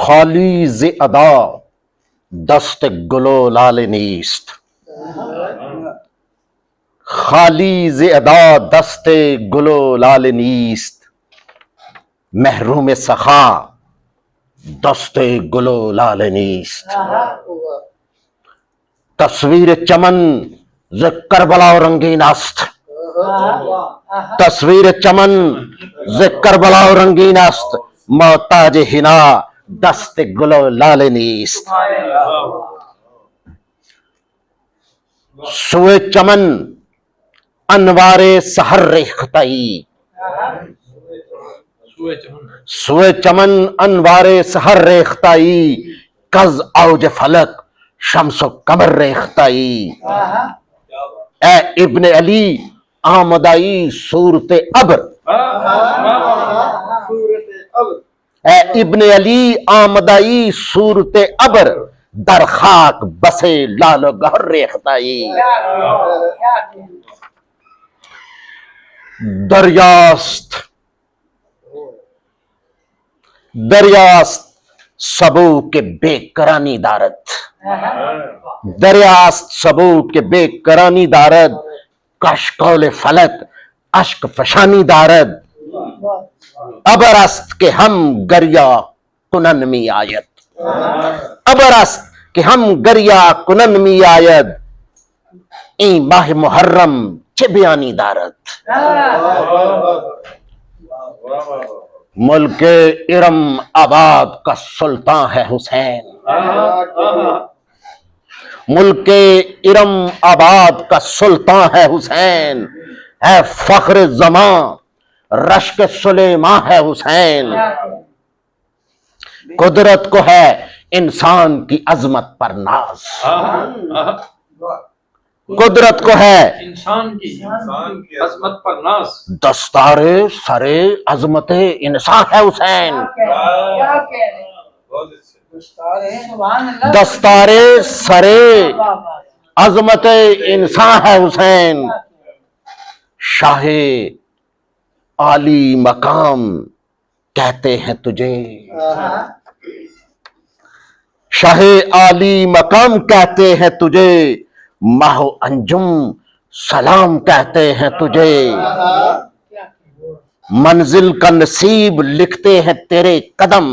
خالی ز ادا دست گل و لال نیست، خالی ز ادا دست گل و لال نیست، محروم سخا دست گل و لال نیست. تصویر چمن ز کربلا رنگین است، تصویر چمن ز کربلا رنگین است، محتاج حنا دست گل و لال نیست. سوئے چمن انوار سحر ریختائی، سوئے چمن انوار سحر ریختائی، کز اوج فلک شمس و قمر ریختائی. اے ابن علی آمدائی صورت ابر، اے ابن علی آمدائی صورت ابر، در خاک بسے لال و گہر ریختائی. دریاست دریاست سبو کے بے کرانی دارد، دریاست سبو کے بے کرانی دارد، کشکول فلک اشک فشانی دارد. ابر است کہ ہم گریا کنن می آید، ابر است کہ ہم گریا کنن می آید، این ماہ محرم چه بیانی دارد. ملک ارم آباد کا سلطان ہے حسین، ملک ارم آباد کا سلطان ہے حسین، ہے فخر زمان رشک سلیمان ہے حسین. قدرت کو ہے انسان کی عظمت پر ناز، قدرت کو ہے انسان کی عظمت پر ناز، دستار سرے عظمت انسان ہے حسین، دستار سرے عظمت انسان ہے حسین. شاہ عالی مقام کہتے ہیں تجھے، شاہ عالی مقام کہتے ہیں تجھے، ماہ و انجم سلام کہتے ہیں تجھے. منزل کا نصیب لکھتے ہیں تیرے قدم،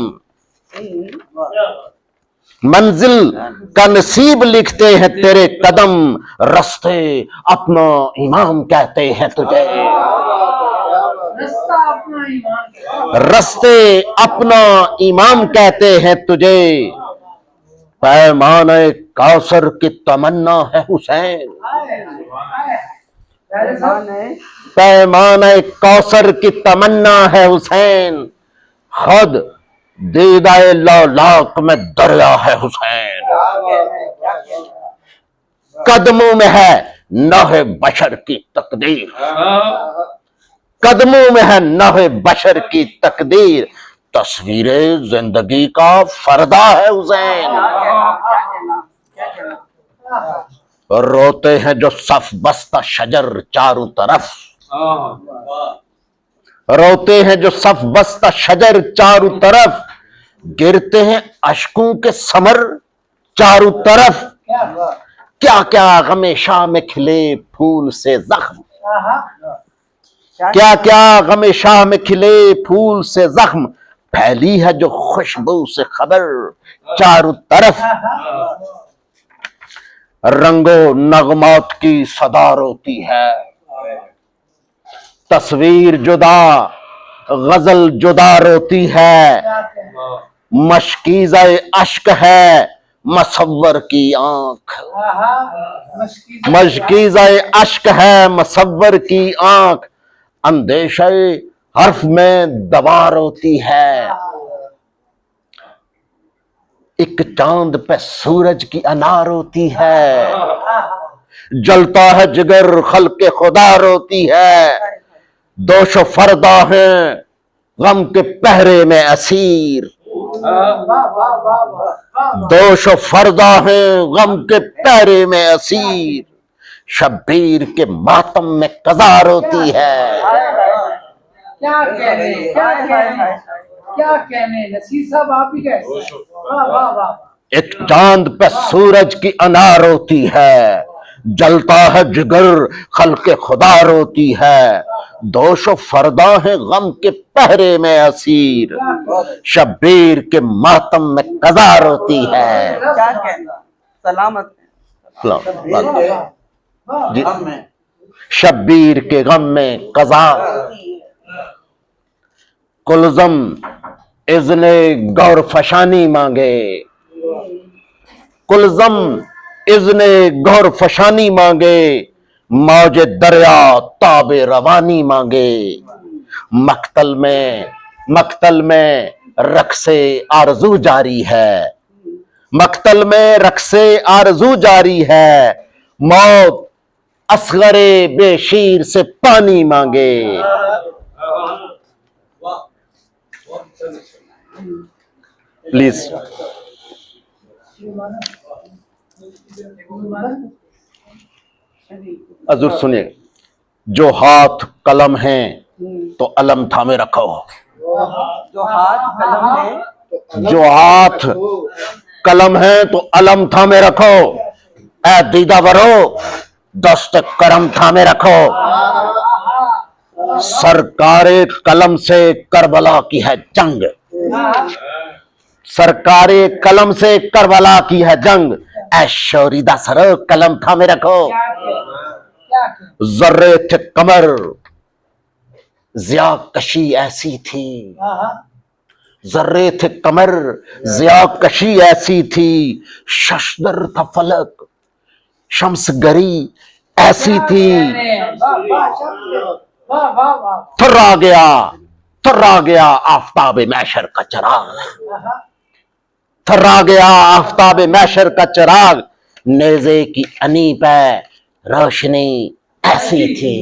منزل کا نصیب لکھتے ہیں تیرے قدم، رستے اپنا امام کہتے ہیں تجھے، رستے اپنا امام کہتے ہیں تجھے. پیمانہ کوثر کی تمنا ہے حسین، پیمانہ کوثر کی تمنا ہے حسین، خود دیدہ لولاک میں دریا ہے حسین. قدموں میں ہے نوح بشر کی تقدیر، قدموں میں ہے نوح بشر کی تقدیر، تصویر زندگی کا فردہ ہے حسین. روتے ہیں جو صف بستہ شجر چاروں طرف، روتے ہیں جو صف بستہ شجر چاروں طرف، گرتے ہیں اشکوں کے ثمر چاروں طرف. کیا کیا غم شاہ میں کھلے پھول سے زخم، کیا کیا غم شاہ میں کھلے پھول سے زخم، پھیلی ہے جو خوشبو سے خبر چاروں طرف. رنگ و نغمات کی صدا روتی ہے، تصویر جدا غزل جدا روتی ہے، مشکیزہ اشک ہے مصور کی آنکھ، مشکیزہ اشک ہے مصور کی آنکھ، اندیشہ حرف میں دبا روتی ہے. ایک چاند پہ سورج کی انا روتی ہے، جلتا ہے جگر خلق خدا روتی ہے. دوش و فردا ہیں غم کے پہرے میں اسیر، دوش و فردا ہیں غم کے پہرے میں اسیر، شبیر کے ماتم میں قضا روتی ہے. کیا کہنے نصیر صاحب آپ ہی کہتے ہیں واہ واہ واہ ایک چاند پہ سورج کی انار ہوتی ہے، جلتا ہے جگر خلق خدا روتی ہے، دوش و فردا ہے غم کے پہرے میں اسیر، شبیر کے ماتم میں قضا روتی ہے۔ کیا کہنا، سلامت جی، شبیر کے غم میں قضا، کلزم اذن گور فشانی مانگے، کلزم اذن گور فشانی مانگے، موج دریا تاب روانی مانگے، مقتل میں رقص آرزو جاری ہے، مقتل میں رقص آرزو جاری ہے، موت اصغر بے شیر سے پانی مانگے۔ پلیز حضور سنیے، جو ہاتھ قلم ہیں تو علم تھامے رکھو، جو ہاتھ قلم ہے، جو ہاتھ قلم ہے تو علم تھامے رکھو، اے دیدہ ورو دست کرم تھامے رکھو، سرکار قلم سے کربلا کی ہے جنگ، سرکار قلم سے کربلا کی ہے جنگ، اے شوریدہ سرو قلم تھامے رکھو، ذرے تھے کمر ضیا کشی ایسی تھی، ذرے تھے کمر ضیا کشی ایسی تھی، ششدر تھا فلک شمس گری ایسی تھی، تھر آ گیا آفتاب محشر کا چراغ، تھر آ گیا آفتاب محشر کا چراغ، نیزے کی انی پہ روشنی ایسی تھی۔